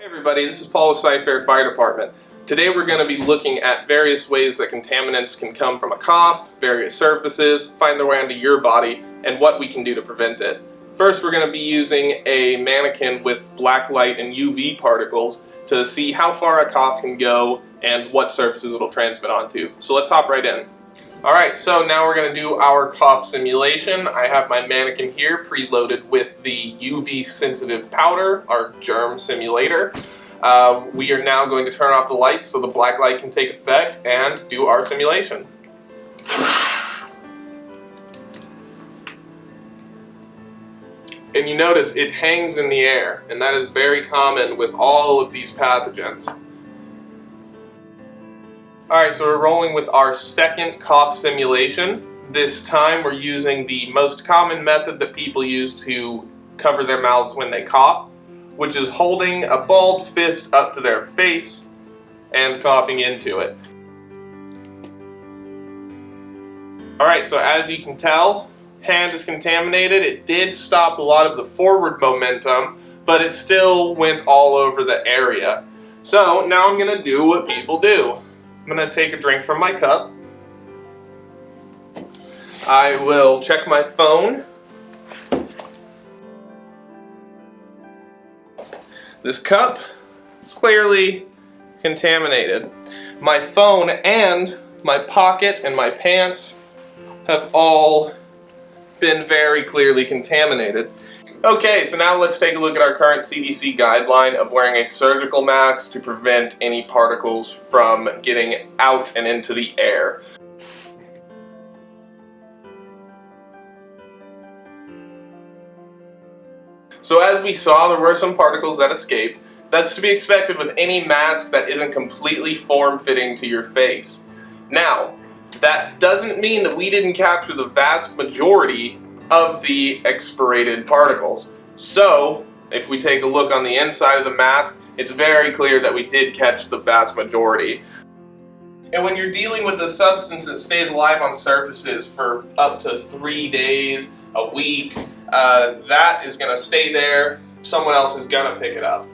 Hey everybody, this is Paul with Cy-Fair Fire Department. Today we're going to be looking at various ways that contaminants can come from a cough, various surfaces, find their way onto your body, and what we can do to prevent it. First, we're going to be using a mannequin with black light and UV particles to see how far a cough can go and what surfaces it'll transmit onto. So let's hop right in. Alright, so now we're going to do our cough simulation. I have my mannequin here preloaded with the UV sensitive powder, our germ simulator. We are now going to turn off the lights so the black light can take effect and do our simulation. And you notice it hangs in the air, and that is very common with all of these pathogens. Alright, so we're rolling with our second cough simulation. This time we're using the most common method that people use to cover their mouths when they cough, which is holding a balled fist up to their face and coughing into it. Alright, so as you can tell, hand is contaminated. It did stop a lot of the forward momentum, but it still went all over the area. So now I'm going to do what people do. I'm going to take a drink from my cup. I will check my phone. This cup, clearly contaminated. My phone and my pocket and my pants have all been very clearly contaminated. Okay, so now let's take a look at our current CDC guideline of wearing a surgical mask to prevent any particles from getting out and into the air. So as we saw, there were some particles that escaped. That's to be expected with any mask that isn't completely form-fitting to your face. Now, that doesn't mean that we didn't capture the vast majority of the expirated particles. So, if we take a look on the inside of the mask, it's very clear that we did catch the vast majority. And when you're dealing with a substance that stays alive on surfaces for up to 3 days, a week, that is going to stay there. Someone else is going to pick it up.